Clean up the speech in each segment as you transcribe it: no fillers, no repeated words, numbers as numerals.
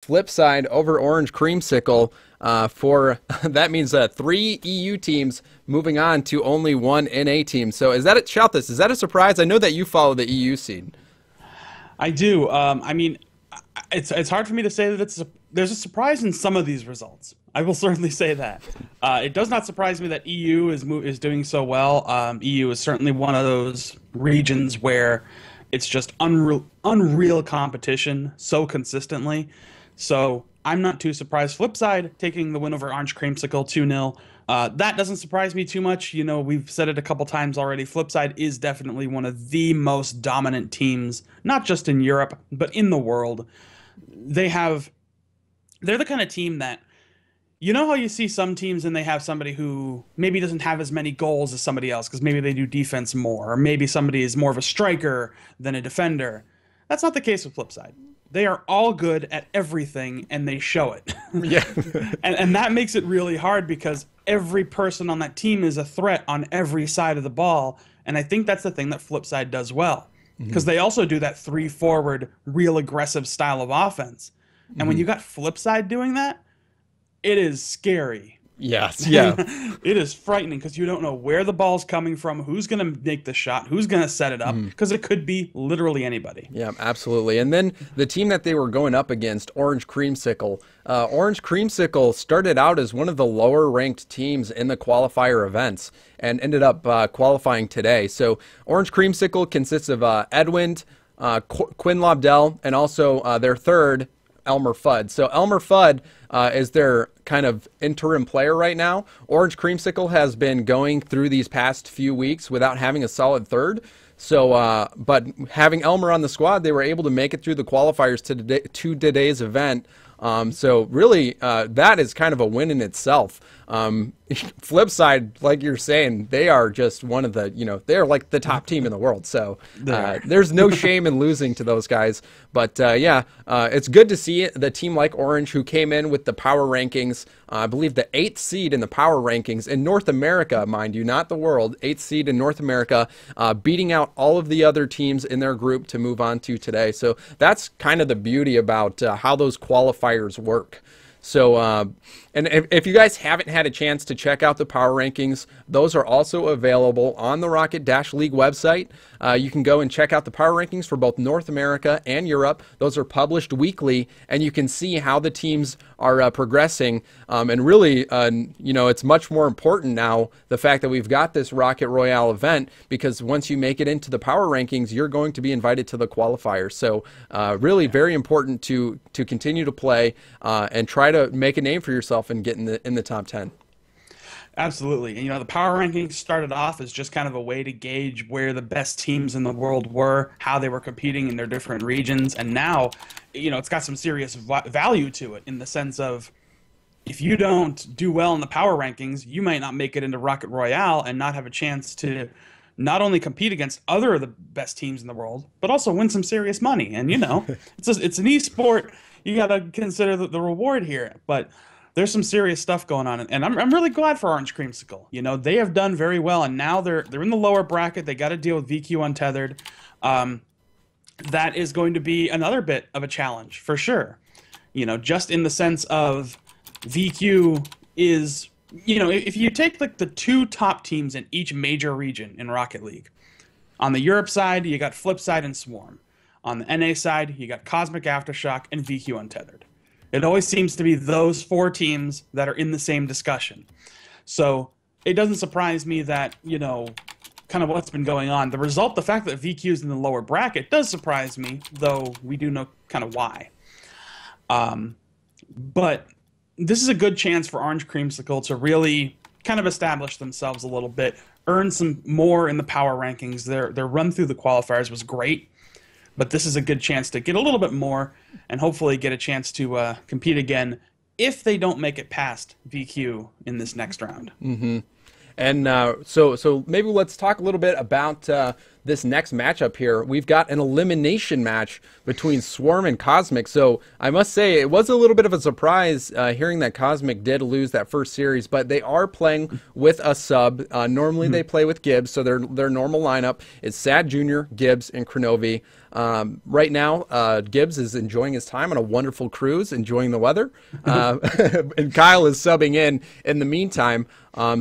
flip side over Orange Creamsicle for that means 3 EU teams moving on to only 1 NA team. So is that a shout this? Is that a surprise? I know that you follow the EU seed. I do. I mean, it's hard for me to say that there's a surprise in some of these results. I will certainly say that. It does not surprise me that EU is doing so well. EU is certainly one of those regions where it's just unreal competition so consistently. So I'm not too surprised. Flipside taking the win over Orange Creamsicle 2-0. That doesn't surprise me too much. You know, we've said it a couple times already. Flipside is definitely one of the most dominant teams, not just in Europe, but in the world. They're the kind of team that, you know how you see some teams and they have somebody who maybe doesn't have as many goals as somebody else because maybe they do defense more, or maybe somebody is more of a striker than a defender. That's not the case with Flipside. They are all good at everything, and they show it. Yeah. and that makes it really hard because every person on that team is a threat on every side of the ball, and I think that's the thing that Flipside does well because they also do that 3-forward, real aggressive style of offense. And when you got Flipside doing that, it is scary. Yes, yeah. It is frightening because you don't know where the ball's coming from, who's going to make the shot, who's going to set it up, because it could be literally anybody. Yeah, absolutely. And then the team that they were going up against, Orange Creamsicle. Orange Creamsicle started out as one of the lower-ranked teams in the qualifier events and ended up qualifying today. So Orange Creamsicle consists of Edwin, Quinn Lobdell, and also their third, Elmer Fudd. So Elmer Fudd is their kind of interim player right now. Orange Creamsicle has been going through these past few weeks without having a solid third. So, but having Elmer on the squad, they were able to make it through the qualifiers to today's event. So really, that is kind of a win in itself. Flip side, like you're saying, they are just one of the, they're like the top team in the world. So there's no shame in losing to those guys. But yeah, it's good to see the team like Orange, who came in with the power rankings, I believe the 8th seed in the power rankings in North America, mind you, not the world, 8th seed in North America, beating out all of the other teams in their group to move on to today. So that's kind of the beauty about how those qualifiers work. So, and if you guys haven't had a chance to check out the power rankings, those are also available on the Rocket-League website. You can go and check out the power rankings for both North America and Europe. Those are published weekly, and you can see how the teams are progressing. And really, it's much more important now, the fact that we've got this Rocket Royale event, because once you make it into the power rankings, you're going to be invited to the qualifiers. So really very important to continue to play and try to make a name for yourself and get in the top 10. Absolutely. And, the power rankings started off as just kind of a way to gauge where the best teams in the world were, how they were competing in their different regions. And now, it's got some serious value to it in the sense of if you don't do well in the power rankings, you might not make it into Rocket Royale and not have a chance to not only compete against other of the best teams in the world, but also win some serious money. And, it's an esport. You got to consider the reward here. But there's some serious stuff going on, and I'm really glad for Orange Creamsicle. They have done very well, and now they're in the lower bracket. They got to deal with VQ Untethered. That is going to be another bit of a challenge for sure. Just in the sense of VQ is, if you take like the 2 top teams in each major region in Rocket League, on the Europe side you got Flipside and Swarm. On the NA side you got Cosmic Aftershock and VQ Untethered. It always seems to be those 4 teams that are in the same discussion. So it doesn't surprise me that, kind of what's been going on. The fact that VQ is in the lower bracket does surprise me, though we do know kind of why. But this is a good chance for Orange Creamsicle to really kind of establish themselves a little bit, earn some more in the power rankings. Their run through the qualifiers was great. But this is a good chance to get a little bit more and hopefully get a chance to compete again if they don't make it past VQ in this next round. Mm-hmm. And so maybe let's talk a little bit about the this next matchup here, we've got an elimination match between Swarm and Cosmic. So I must say it was a little bit of a surprise hearing that Cosmic did lose that first series, but they are playing with a sub. Normally they play with Gibbs, so their normal lineup is Sad Jr., Gibbs, and Kronovi. Right now, Gibbs is enjoying his time on a wonderful cruise, enjoying the weather, and Kyle is subbing in the meantime.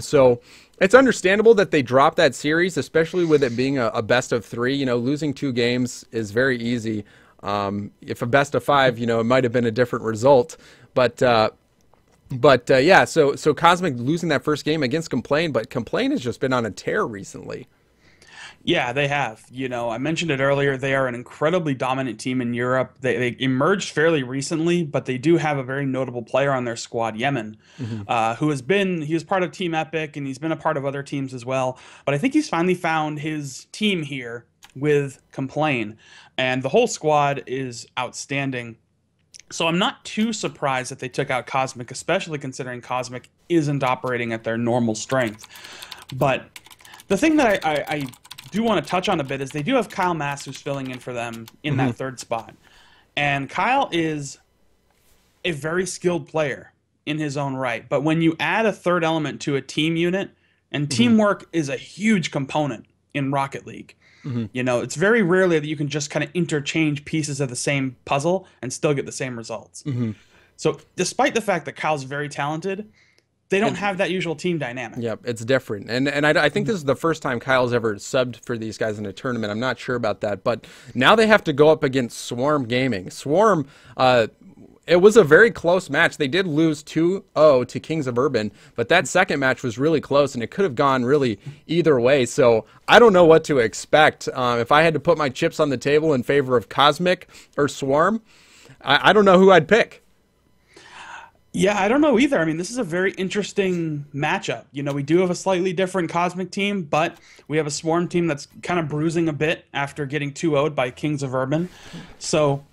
So it's understandable that they dropped that series, especially with it being a best of 3. You know, losing 2 games is very easy. If a best of 5, you know, it might have been a different result. But yeah, so Cosmic losing that first game against Complain, but Complain has just been on a tear recently. Yeah, they have. You know, I mentioned it earlier. They are an incredibly dominant team in Europe. They emerged fairly recently, but they do have a very notable player on their squad, Yemen, he was part of Team Epic, and he's been a part of other teams as well. But I think he's finally found his team here with Complain, and the whole squad is outstanding. So I'm not too surprised that they took out Cosmic, especially considering Cosmic isn't operating at their normal strength. But the thing that I do want to touch on a bit is they do have Kyle Mass, who's filling in for them in that third spot. And Kyle is a very skilled player in his own right. But when you add a third element to a team unit, and teamwork is a huge component in Rocket League. You know, it's very rarely that you can just kind of interchange pieces of the same puzzle and still get the same results. So despite the fact that Kyle's very talented, they don't have that usual team dynamic. Yep, it's different. And I think this is the first time Kyle's ever subbed for these guys in a tournament. I'm not sure about that. But now they have to go up against Swarm Gaming. Swarm, it was a very close match. They did lose 2-0 to Kings of Urban, but that second match was really close, and it could have gone really either way. So I don't know what to expect. If I had to put my chips on the table in favor of Cosmic or Swarm, I don't know who I'd pick. Yeah, I don't know either. I mean, this is a very interesting matchup. You know, we do have a slightly different Cosmic team, but we have a Swarm team that's kind of bruising a bit after getting 2-0'd by Kings of Urban. So,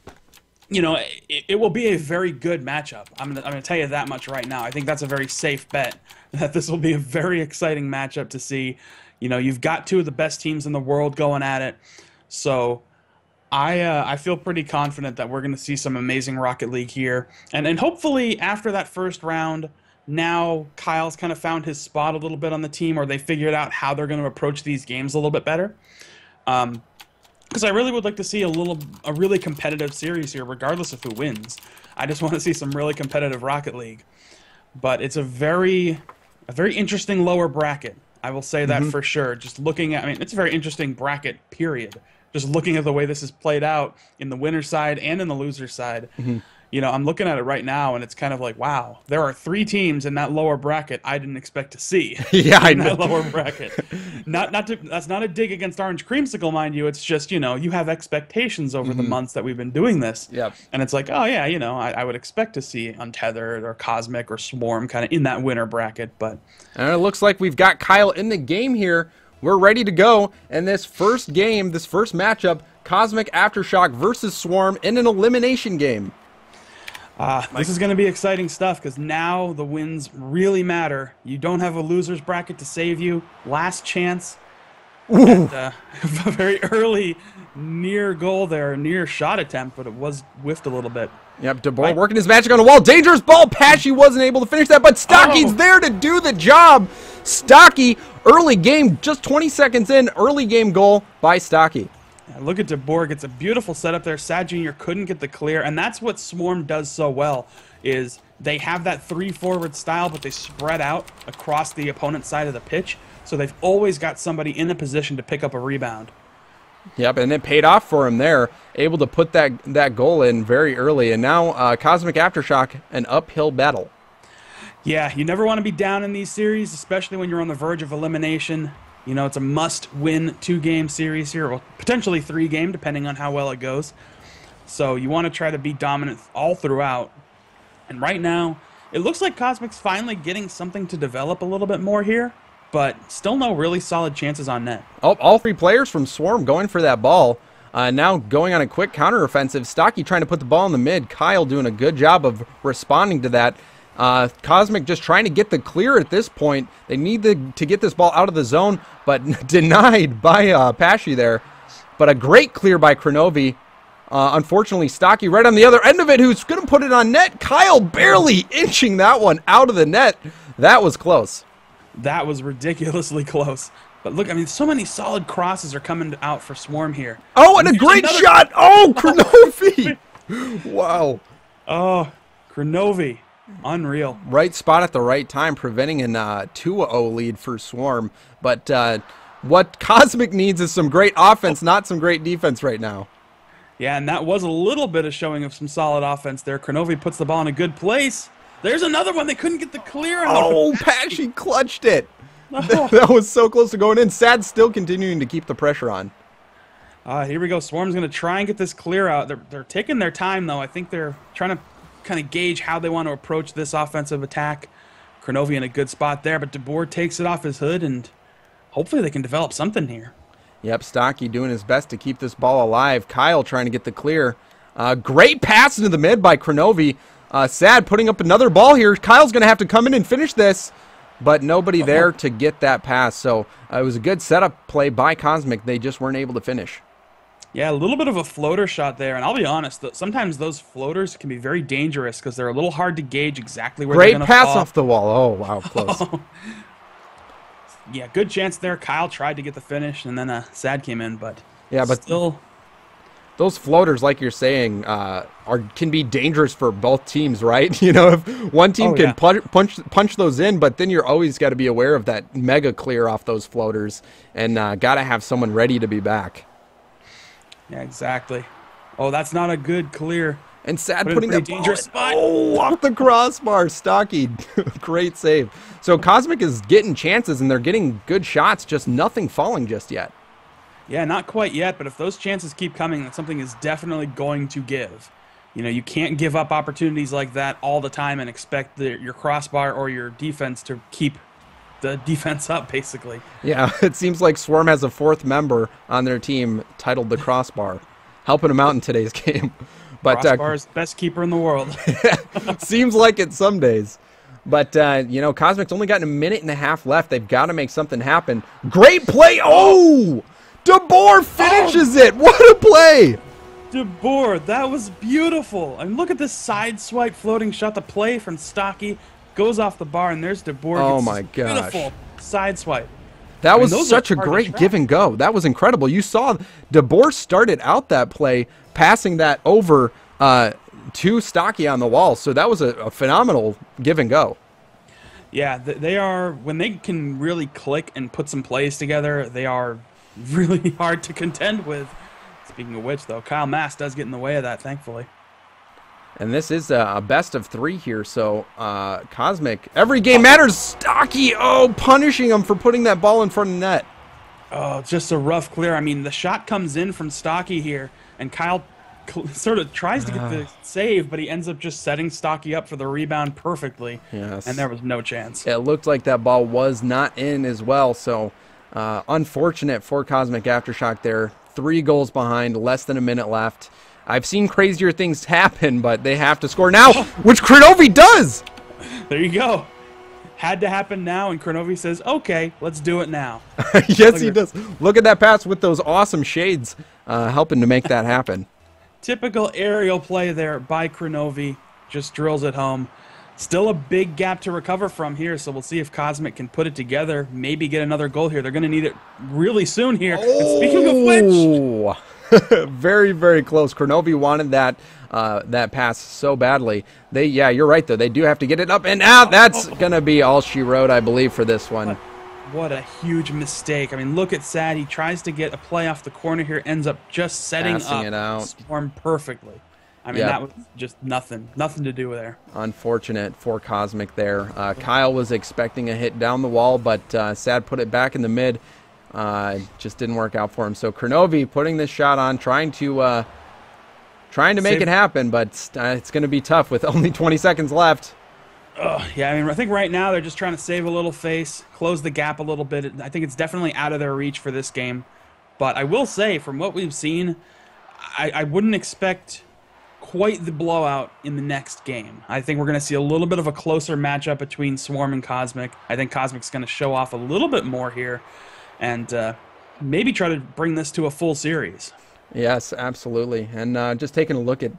you know, it will be a very good matchup. I'm gonna tell you that much right now. I think that's a very safe bet that this will be a very exciting matchup to see. You know, you've got 2 of the best teams in the world going at it. So I feel pretty confident that we're going to see some amazing Rocket League here. And hopefully after that first round, now Kyle's kind of found his spot a little bit on the team, or they figured out how they're going to approach these games a little bit better. Because I really would like to see a really competitive series here, regardless of who wins. I just want to see some really competitive Rocket League. But it's a very interesting lower bracket. I will say that for sure. Just looking at, I mean, it's a very interesting bracket, period. Just looking at the way this is played out in the winner side and in the loser side. You know, I'm looking at it right now, and it's kind of like, wow, there are 3 teams in that lower bracket I didn't expect to see. Yeah, I know. That lower bracket. That's not a dig against Orange Creamsicle, mind you. It's just, you know, you have expectations over the months that we've been doing this. Yep. And it's like, oh, yeah, you know, I would expect to see Untethered or Cosmic or Swarm kind of in that winner bracket. But and it looks like we've got Kyle in the game here. We're ready to go. And this first game, this first matchup, Cosmic Aftershock versus Swarm in an elimination game. This is going to be exciting stuff because now the wins really matter. You don't have a loser's bracket to save you. Last chance. And, a very early near goal there, near shot attempt, but it was whiffed a little bit. Yep, DeBoer working his magic on the wall. Dangerous ball. Patchy wasn't able to finish that, but Stocky's there to do the job. Stocky, early game, just 20 seconds in, early game goal by Stocky. Yeah, look at DeBoer, gets a beautiful setup there. Sad Jr. couldn't get the clear, and that's what Swarm does so well, is they have that 3-forward style, but they spread out across the opponent's side of the pitch, so they've always got somebody in a position to pick up a rebound. Yep, and it paid off for him there, able to put that goal in very early, and now Cosmic Aftershock, an uphill battle. Yeah, you never want to be down in these series, especially when you're on the verge of elimination. You know, it's a must-win 2-game series here, well, potentially 3-game, depending on how well it goes. So you want to try to be dominant all throughout. And right now, it looks like Cosmic's finally getting something to develop a little bit more here, but still no really solid chances on net. All 3 players from Swarm going for that ball. Now going on a quick counteroffensive. Stocky trying to put the ball in the mid. Kyle doing a good job of responding to that. Cosmic just trying to get the clear at this point. They need to get this ball out of the zone, but denied by Pashy there. But a great clear by Kronovi. Unfortunately, Stocky right on the other end of it, who's going to put it on net. Kyle barely inching that one out of the net. That was close. That was ridiculously close. But look, I mean, so many solid crosses are coming out for Swarm here. Oh, and a great shot. Oh, Kronovi. Wow. Oh, Kronovi. Unreal. Right spot at the right time, preventing a 2-0 lead for Swarm. But what Cosmic needs is some great offense, not some great defense right now. Yeah, and that was a little bit of showing of some solid offense there. Kronovi puts the ball in a good place. There's another one. They couldn't get the clear out. Oh, Pashy clutched it. Oh. That was so close to going in. Sad still continuing to keep the pressure on. Here we go. Swarm's going to try and get this clear out. They're taking their time, though. I think they're trying to kind of gauge how they want to approach this offensive attack. Kronovi in a good spot there, but DeBoer takes it off his hood, and hopefully they can develop something here. Yep, Stocky doing his best to keep this ball alive. Kyle trying to get the clear. Great pass into the mid by Kronovi. Sad putting up another ball here. Kyle's going to have to come in and finish this, but nobody there to get that pass. So it was a good setup play by Cosmic. They just weren't able to finish. Yeah, a little bit of a floater shot there, and I'll be honest, sometimes those floaters can be very dangerous because they're a little hard to gauge exactly where they're going to fall. Great pass off the wall. Oh, wow, close. Yeah, good chance there. Kyle tried to get the finish, and then Sad came in, but yeah, but still, those floaters, like you're saying, can be dangerous for both teams, right? You know, if one team can punch those in, but then you're always got to be aware of that mega clear off those floaters, and got to have someone ready to be back. Yeah, exactly. Oh, that's not a good clear. And Sad putting that dangerous spot. Oh, off the crossbar. Stocky. Great save. So Cosmic is getting chances, and they're getting good shots, just nothing falling just yet. Yeah, not quite yet, but if those chances keep coming, then something is definitely going to give. You know, you can't give up opportunities like that all the time and expect your crossbar or your defense to keep the defense up, basically. Yeah, it seems like Swarm has a fourth member on their team titled the Crossbar, helping them out in today's game. But Crossbar's best keeper in the world. Seems like it some days. But, you know, Cosmic's only got a minute and a half left. They've got to make something happen. Great play. Oh! DeBoer finishes it. What a play. DeBoer, that was beautiful. I mean, look at this side swipe floating shot. The play from Stocky goes off the bar, and there's DeBoer. Oh, my gosh. Beautiful side swipe. That was such a great give and go. That was incredible. You saw DeBoer started out that play, passing that over to Stocky on the wall. So that was a phenomenal give and go. Yeah, they are, when they can really click and put some plays together, they are really hard to contend with. Speaking of which, though, Kyle Mass does get in the way of that, thankfully. And this is a best of 3 here, so Cosmic, every game matters. Stocky, punishing him for putting that ball in front of the net. Oh, just a rough clear. I mean, the shot comes in from Stocky here, and Kyle sort of tries to get the save, but he ends up just setting Stocky up for the rebound perfectly. Yes. And there was no chance. It looked like that ball was not in as well, so unfortunate for Cosmic Aftershock there. 3 goals behind, less than a minute left. I've seen crazier things happen, but they have to score now, which Kronovi does. There you go. Had to happen now, and Kronovi says, okay, let's do it now. Yes, he does. Look at that pass with those awesome shades helping to make that happen. Typical aerial play there by Kronovi. Just drills it home. Still a big gap to recover from here, so we'll see if Cosmic can put it together, maybe get another goal here. They're going to need it really soon here. Oh. And speaking of which... Very, very close. Kronovi wanted that pass so badly. Yeah, you're right, though. They do have to get it up and out. That's going to be all she wrote, I believe, for this one. What a huge mistake. I mean, look at Sad. He tries to get a play off the corner here, ends up just setting Passing it out. Swarm perfectly. I mean, that was just nothing to do with there. Unfortunate for Cosmic there. Kyle was expecting a hit down the wall, but Sad put it back in the mid. Just didn't work out for him. So Kronovi putting this shot on, trying to make it happen, but it's going to be tough with only 20 seconds left. Yeah, I mean, I think right now they're just trying to save a little face, close the gap a little bit. I think it's definitely out of their reach for this game. But I will say, from what we've seen, I wouldn't expect quite the blowout in the next game. I think we're going to see a little bit of a closer matchup between Swarm and Cosmic. I think Cosmic's going to show off a little bit more here and maybe try to bring this to a full series. Yes, absolutely. And just taking a look at